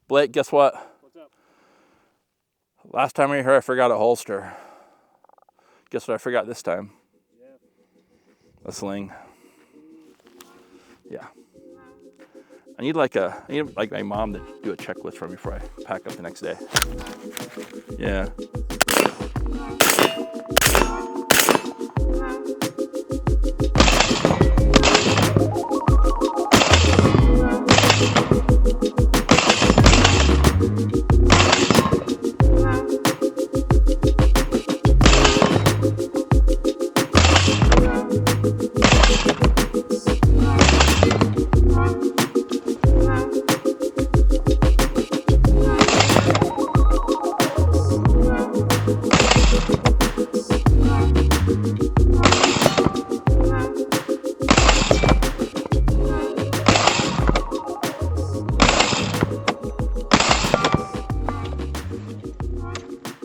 Blake, guess what? What's up? Last time we were here, I forgot a holster. Guess what I forgot this time? Yeah. A sling. Yeah. I need like my mom to do a checklist for me before I pack up the next day. Yeah.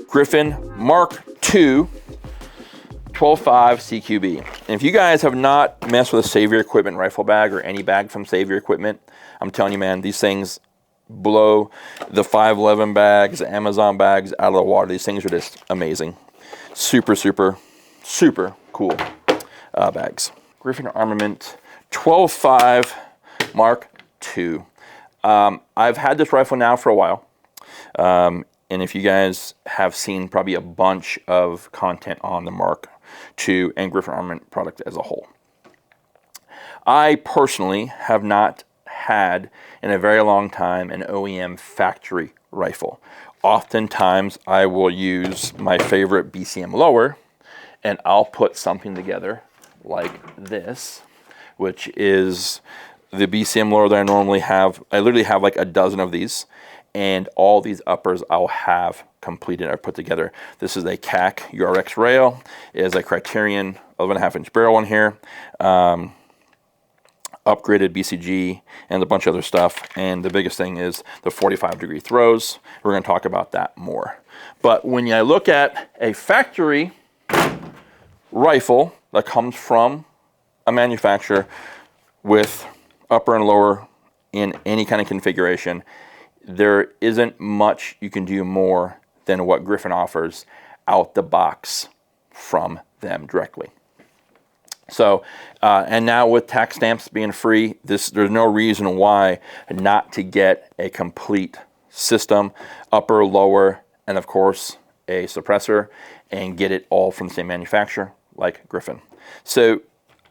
Griffin Mark II 12.5 CQB. And if you guys have not messed with a Savior Equipment rifle bag or any bag from Savior Equipment, I'm telling you, man, these things blow the 511 bags, Amazon bags out of the water. These things are just amazing. Super, super, super cool bags. Griffin Armament 12.5 Mark II. I've had this rifle now for a while. And if you guys have seen probably a bunch of content on the Mark II and Griffin Armament product as a whole. I personally have not had in a very long time an OEM factory rifle. Oftentimes I will use my favorite BCM lower and I'll put something together like this, which is the BCM lower that I normally have. I literally have like a dozen of these. And all these uppers I'll have completed or put together. This is a CAC URX rail. It is a Criterion 11.5-inch barrel on here. Upgraded BCG and a bunch of other stuff. And the biggest thing is the 45-degree throws. We're going to talk about that more. But when I look at a factory rifle that comes from a manufacturer with upper and lower in any kind of configuration, there isn't much you can do more than what Griffin offers out the box from them directly. So, and now with tax stamps being free, there's no reason why not to get a complete system, upper, lower, and of course a suppressor, and get it all from the same manufacturer like Griffin. So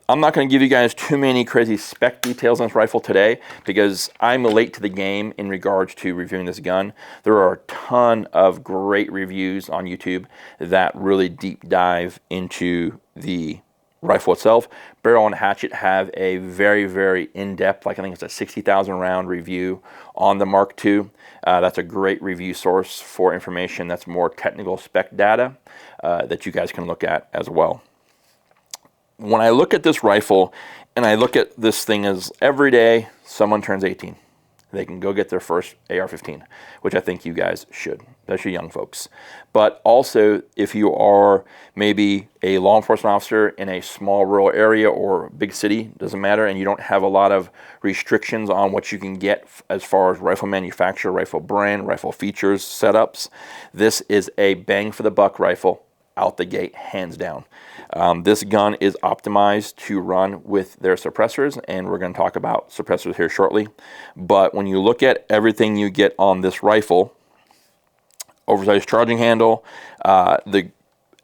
I'm not going to give you guys too many crazy spec details on this rifle today because I'm late to the game in regards to reviewing this gun. There are a ton of great reviews on YouTube that really deep dive into the rifle itself. Barrel and Hatchet have a very, very in-depth, like I think it's a 60,000 round review on the Mark II. That's a great review source for information that's more technical spec data that you guys can look at as well. When I look at this rifle and I look at this thing as every day someone turns 18, they can go get their first AR-15, which I think you guys should, especially young folks. But also if you are maybe a law enforcement officer in a small rural area or big city, doesn't matter, and you don't have a lot of restrictions on what you can get as far as rifle manufacturer, rifle brand, rifle features, setups, this is a bang for the buck rifle out the gate, hands down. This gun is optimized to run with their suppressors, and we're going to talk about suppressors here shortly. But when you look at everything you get on this rifle, oversized charging handle, the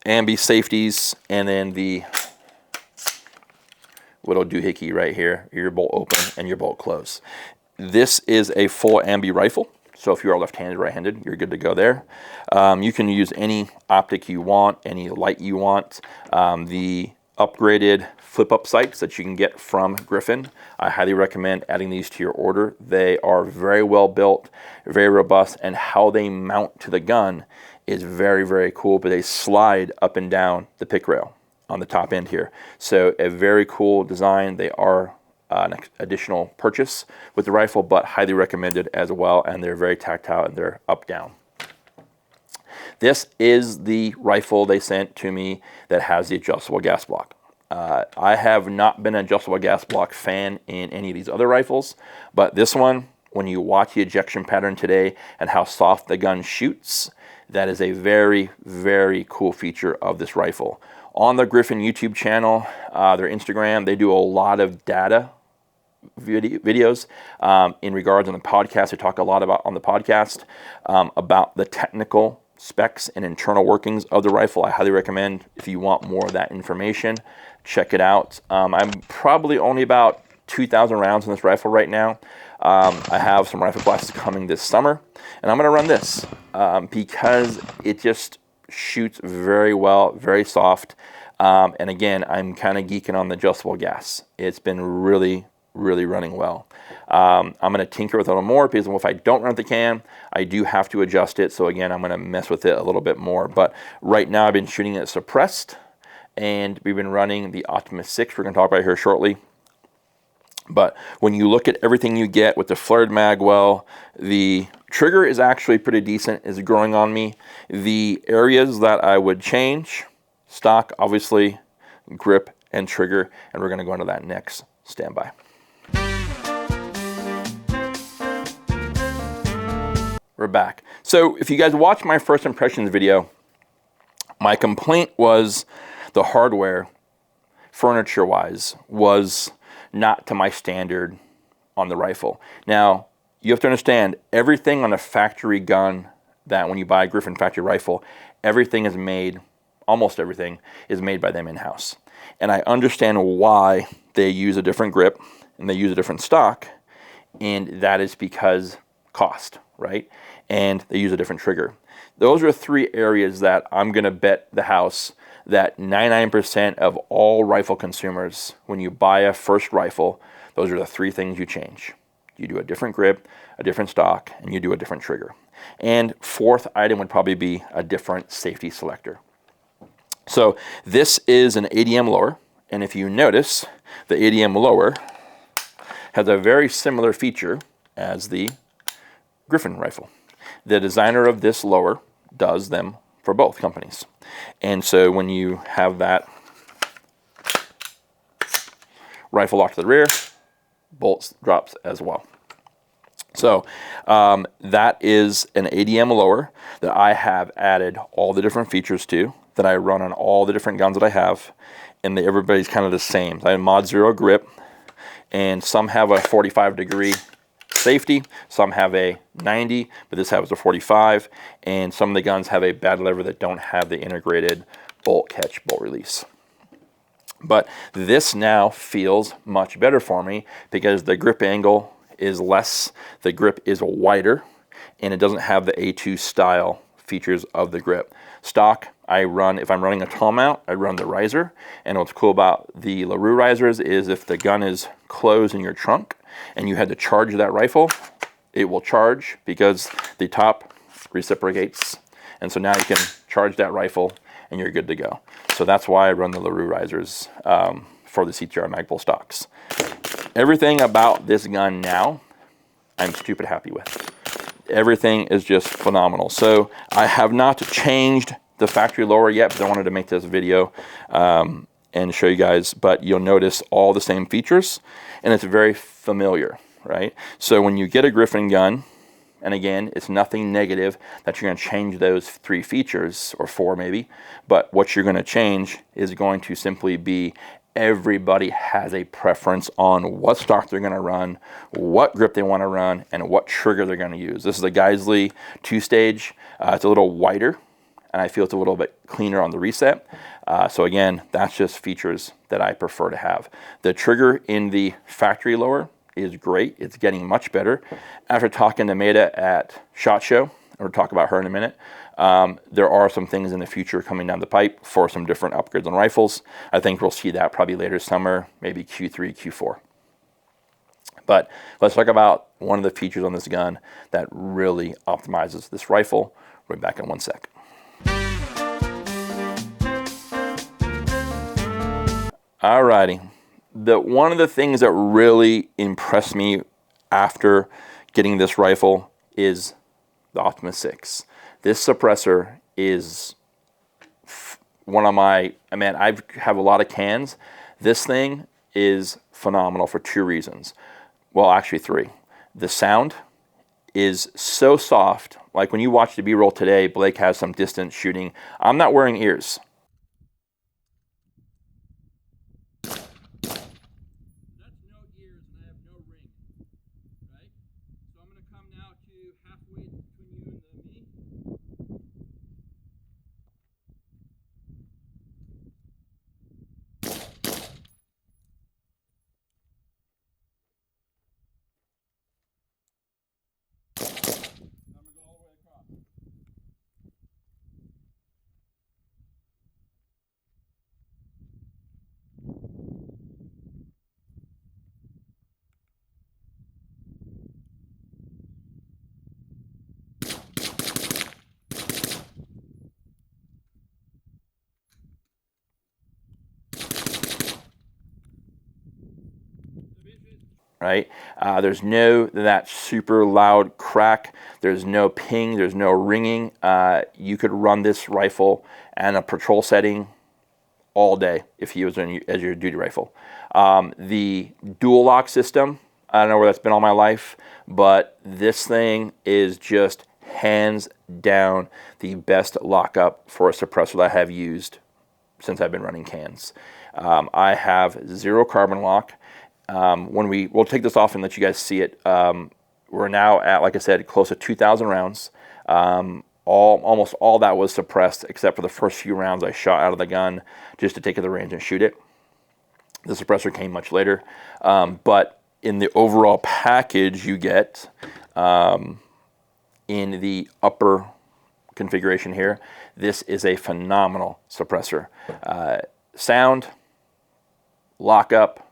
ambi safeties, and then the little doohickey right here, your bolt open and your bolt close. This is a full ambi rifle. So if you are left-handed, right-handed, you're good to go there. You can use any optic you want, any light you want. The upgraded flip-up sights that you can get from Griffin, I highly recommend adding these to your order. They are very well built, very robust, and how they mount to the gun is very, very cool, but they slide up and down the pick rail on the top end here. So a very cool design. They are an additional purchase with the rifle, but highly recommended as well, and they're very tactile and they're up down. This is the rifle they sent to me that has the adjustable gas block. I have not been an adjustable gas block fan in any of these other rifles, but this one when you watch the ejection pattern today and how soft the gun shoots, that is a very, very cool feature of this rifle. On the Griffin YouTube channel, their Instagram, they do a lot of data videos in regards on the podcast. They talk a lot about on the podcast about the technical specs and internal workings of the rifle. I highly recommend, if you want more of that information, check it out. I'm probably only about 2,000 rounds in this rifle right now. I have some rifle classes coming this summer, and I'm going to run this because it just shoots very well, very soft. And again, I'm kind of geeking on the adjustable gas. It's been really, really running well. I'm going to tinker with it a little more because if I don't run the cam, I do have to adjust it. So again, I'm going to mess with it a little bit more. But right now I've been shooting it suppressed, and we've been running the Optimus 6 we're going to talk about here shortly. But when you look at everything you get with the flared mag well, the trigger is actually pretty decent, is growing on me. The areas that I would change, stock, obviously, grip, and trigger, and we're going to go into that next. Standby. We're back. So if you guys watched my first impressions video, my complaint was the hardware, furniture-wise, was not to my standard on the rifle. Now, you have to understand, everything on a factory gun, that when you buy a Griffin factory rifle, everything is made, almost everything, is made by them in-house. And I understand why they use a different grip and they use a different stock, and that is because cost, right? And they use a different trigger. Those are three areas that I'm going to bet the house that 99% of all rifle consumers, when you buy a first rifle, those are the three things you change. You do a different grip, a different stock, and you do a different trigger. And fourth item would probably be a different safety selector. So this is an ADM lower, and if you notice, the ADM lower has a very similar feature as the Griffin rifle. The designer of this lower does them for both companies. And so when you have that rifle lock to the rear, bolts drops as well. So that is an ADM lower that I have added all the different features to, that I run on all the different guns that I have, and everybody's kind of the same. I have Mod 0 grip, and some have a 45-degree safety, some have a 90, but this has a 45, and some of the guns have a bad lever that don't have the integrated bolt catch, bolt release. But this now feels much better for me because the grip angle is less, the grip is wider, and it doesn't have the A2 style features of the grip. Stock, I run, if I'm running a tall mount, I run the riser, and what's cool about the LaRue risers is if the gun is closed in your trunk and you had to charge that rifle, it will charge because the top reciprocates, and so now you can charge that rifle and you're good to go. So that's why I run the LaRue risers for the CTR Magpul stocks. Everything about this gun now, I'm stupid happy with. Everything is just phenomenal. So I have not changed the factory lower yet, but I wanted to make this video and show you guys, but you'll notice all the same features, and it's very familiar, right? So when you get a Griffin gun, and again, it's nothing negative that you're going to change those three features, or four maybe, but what you're going to change is going to simply be everybody has a preference on what stock they're going to run, what grip they want to run, and what trigger they're going to use. This is a Geisley 2-stage. It's a little wider, and I feel it's a little bit cleaner on the reset. So again, that's just features that I prefer to have. The trigger in the factory lower is great. It's getting much better. After talking to Maida at SHOT Show, we'll talk about her in a minute, there are some things in the future coming down the pipe for some different upgrades on rifles. I think we'll see that probably later summer, maybe Q3, Q4. But let's talk about one of the features on this gun that really optimizes this rifle. We'll be back in 1 sec. Alrighty. One of the things that really impressed me after getting this rifle is the Optimus 6. This suppressor is one of my, I have a lot of cans. This thing is phenomenal for two reasons. Well, actually three. The sound is so soft. Like when you watch the B-roll today, Blake has some distance shooting. I'm not wearing ears. That's no ears and I have no ring, right? So I'm going to come now to halfway between you and me. I'm going to go all the way across. Right? There's no that super loud crack. There's no ping. There's no ringing. You could run this rifle and a patrol setting all day if you was as your duty rifle. The dual lock system, I don't know where that's been all my life, but this thing is just hands down the best lockup for a suppressor that I have used since I've been running cans. I have zero carbon lock. We'll take this off and let you guys see it. We're now at, like I said, close to 2,000 rounds. Almost all that was suppressed except for the first few rounds I shot out of the gun just to take it to the range and shoot it. The suppressor came much later. But in the overall package you get in the upper configuration here, this is a phenomenal suppressor. Sound, lockup,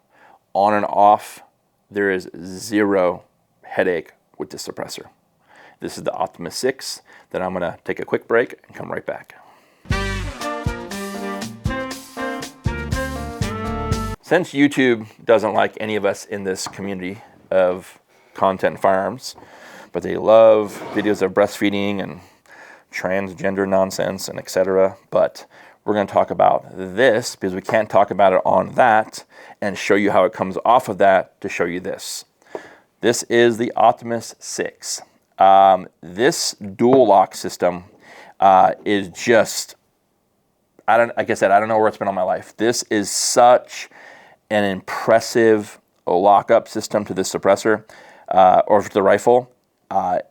on and off, there is zero headache with this suppressor. This is the Optimus 6. Then I'm going to take a quick break and come right back. Since YouTube doesn't like any of us in this community of content firearms, but they love videos of breastfeeding and transgender nonsense and etc. But we're going to talk about this because we can't talk about it on that and show you how it comes off of that to show you this. This is the Optimus 6. This dual lock system is just, like I said, I don't know where it's been all my life. This is such an impressive lockup system to this suppressor or to the rifle.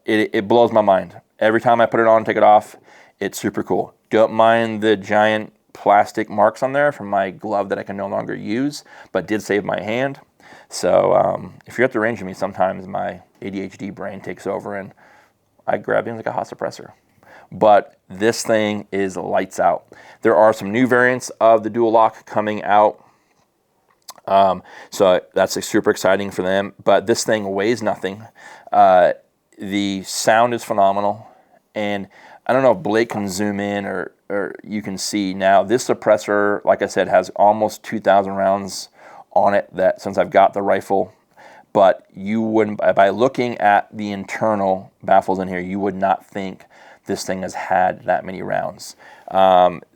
It blows my mind. Every time I put it on and take it off, it's super cool. Don't mind the giant plastic marks on there from my glove that I can no longer use, but did save my hand. So if you're at the range with me, sometimes my ADHD brain takes over and I grab it like a hot suppressor. But this thing is lights out. There are some new variants of the dual lock coming out. So that's super exciting for them. But this thing weighs nothing. The sound is phenomenal. And I don't know if Blake can zoom in or you can see now. This suppressor, like I said, has almost 2,000 rounds on it that since I've got the rifle. But you wouldn't, by looking at the internal baffles in here, you would not think this thing has had that many rounds.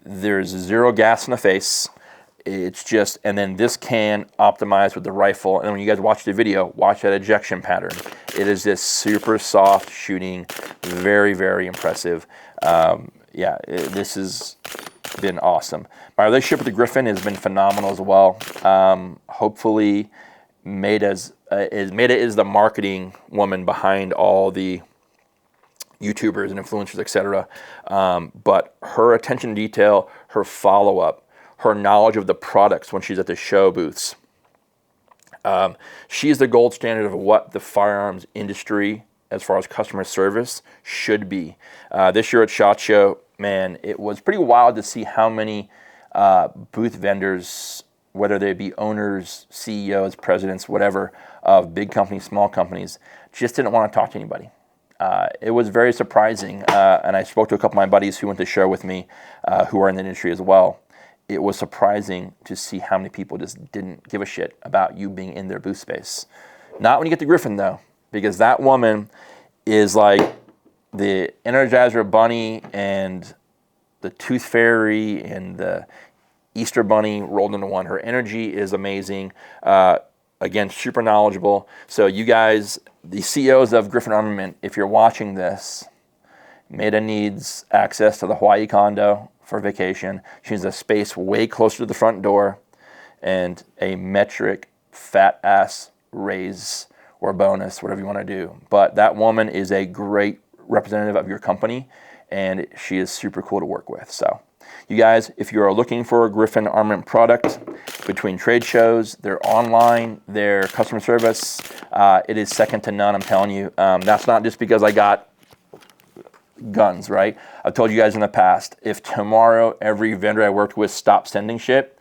There's zero gas in the face. It's just, and then this can optimize with the rifle. And when you guys watch the video, watch that ejection pattern. It is this super soft shooting, very, very impressive. This has been awesome. My relationship with the Griffin has been phenomenal as well. Hopefully, Maida is the marketing woman behind all the YouTubers and influencers, etc. But her attention to detail, her follow-up, her knowledge of the products when she's at the show booths. She's the gold standard of what the firearms industry, as far as customer service, should be. This year at SHOT Show, man, it was pretty wild to see how many booth vendors, whether they be owners, CEOs, presidents, whatever, of big companies, small companies, just didn't want to talk to anybody. It was very surprising, and I spoke to a couple of my buddies who went to show with me, who are in the industry as well. It was surprising to see how many people just didn't give a shit about you being in their booth space. Not when you get to Griffin, though, because that woman is like the Energizer Bunny and the Tooth Fairy and the Easter Bunny rolled into one. Her energy is amazing. Again, super knowledgeable. So you guys, the CEOs of Griffin Armament, if you're watching this, Maida needs access to the Hawaii condo for vacation. She needs a space way closer to the front door and a metric fat ass raise or bonus, whatever you want to do. But that woman is a great representative of your company, and she is super cool to work with. So you guys, if you are looking for a Griffin Armament product between trade shows, their online, their customer service, it is second to none, I'm telling you. That's not just because I got guns, right? I've told you guys in the past, if tomorrow every vendor I worked with stopped sending shit,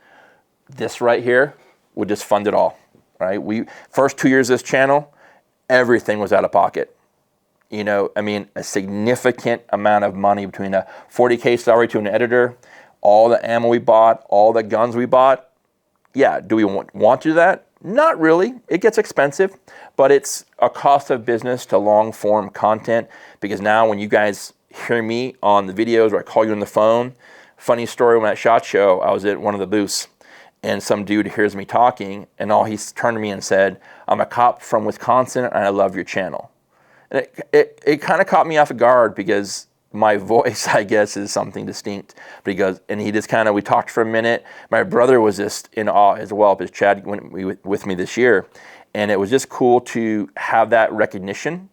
this right here would just fund it all, right? First 2 years of this channel, everything was out of pocket. You know, I mean, a significant amount of money between a 40K salary to an editor, all the ammo we bought, all the guns we bought. Yeah, do we want to do that? Not really. It gets expensive, but it's a cost of business to long form content, because now when you guys hear me on the videos or I call you on the phone, funny story, when at SHOT Show, I was at one of the booths and some dude hears me talking and all he turned to me and said, "I'm a cop from Wisconsin and I love your channel." And it kind of caught me off guard because my voice, I guess, is something distinct. But he goes, and he just kind of, we talked for a minute. My brother was just in awe as well, because Chad went with me this year. And it was just cool to have that recognition.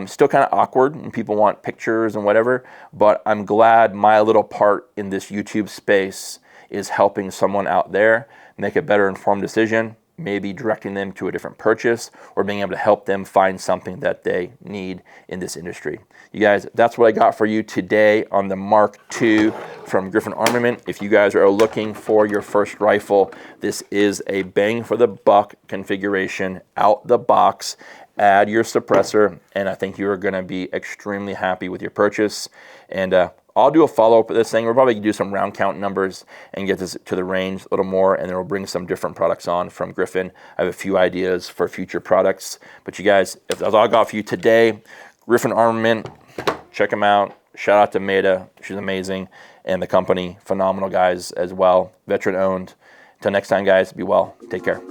Still kind of awkward and people want pictures and whatever, but I'm glad my little part in this YouTube space is helping someone out there make a better informed decision, maybe directing them to a different purchase or being able to help them find something that they need in this industry. You guys, that's what I got for you today on the Mark II from Griffin Armament. If you guys are looking for your first rifle, this is a bang for the buck configuration out the box. Add your suppressor, and I think you're going to be extremely happy with your purchase. And I'll do a follow-up with this thing. We'll probably do some round count numbers and get this to the range a little more, and then we'll bring some different products on from Griffin. I have a few ideas for future products. But you guys, if that's all I got for you today, Griffin Armament, check them out. Shout out to Maida. She's amazing. And the company, phenomenal guys as well. Veteran owned. Until next time, guys, be well. Take care.